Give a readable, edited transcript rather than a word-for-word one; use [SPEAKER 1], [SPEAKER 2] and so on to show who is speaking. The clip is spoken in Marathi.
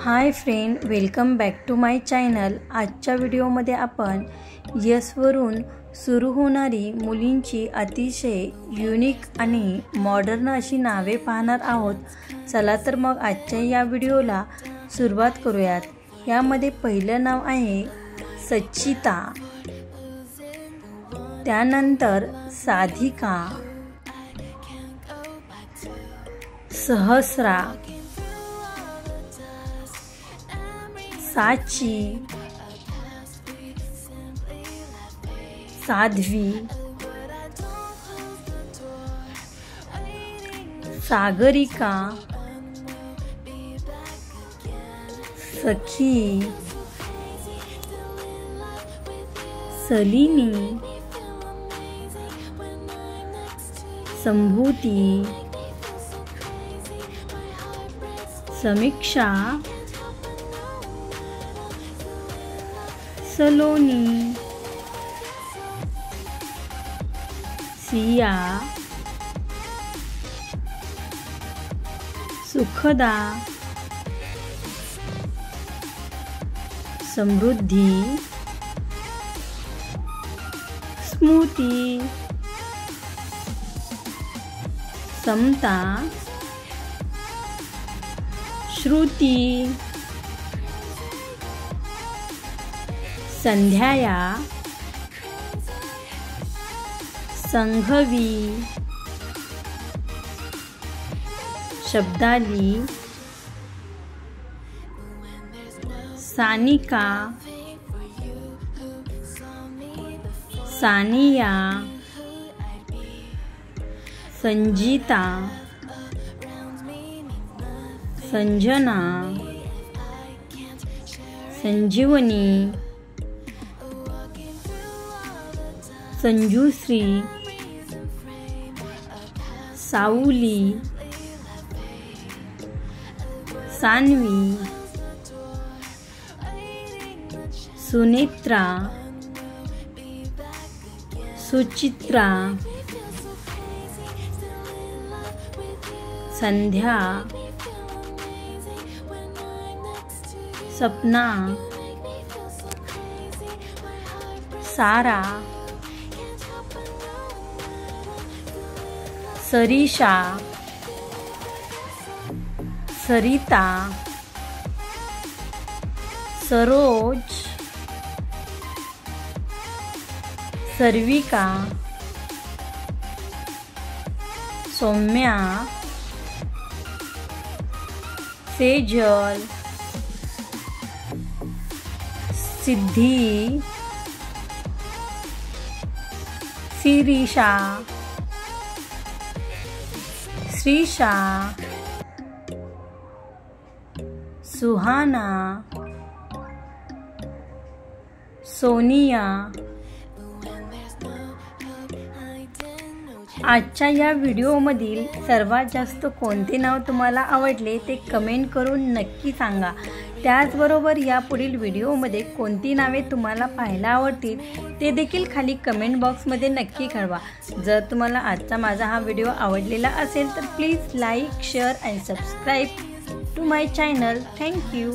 [SPEAKER 1] High friend, welcome back to my channel. आजच्या व्हिडिओमध्ये आपण यशवरून सुरू होणारी मुलींची अतिशय युनिक आणि मॉडर्न अशी नावे पाहणार आहोत। चला तर मग आजच्या या व्हिडिओला सुरुवात करूयात। यामध्ये पहिलं नाव आहे सचिता, त्यानंतर साधिका, सहस्रा, साची, साध्वी, सागरिका, सखी, सलिनी, संभूती, समीक्षा, सलोनी, सिया, सुखदा, समृद्धी, स्मृती, समता, श्रुती, संध्याया, संघवी, शब्दाली, सानिका, सानिया, संजीता, संजना, संजीवनी, संजूश्री, सावली, सान्वी, सुनेत्रा, सुचित्रा, संध्या, सपना, सारा, सरिषा, सरिता, सरोज, सर्विका, सौम्या, सेजल, सिद्धी, शिरीषा, श्रीषा, सुहाना, सोनिया। आजच्या या व्हिडिओमधील सर्वात जास्त कोणते नाव तुम्हाला आवडले ते कमेंट करून नक्की सांगा। त्याचबरोबर या पुढील व्हिडिओमध्ये कोणती नावे तुम्हाला पाहायला आवडतील ते देखील खाली कमेंट बॉक्समध्ये नक्की कळवा। जर तुम्हाला आजचा माझा हा व्हिडिओ आवडलेला असेल तर please like, share and subscribe to my channel. Thank you.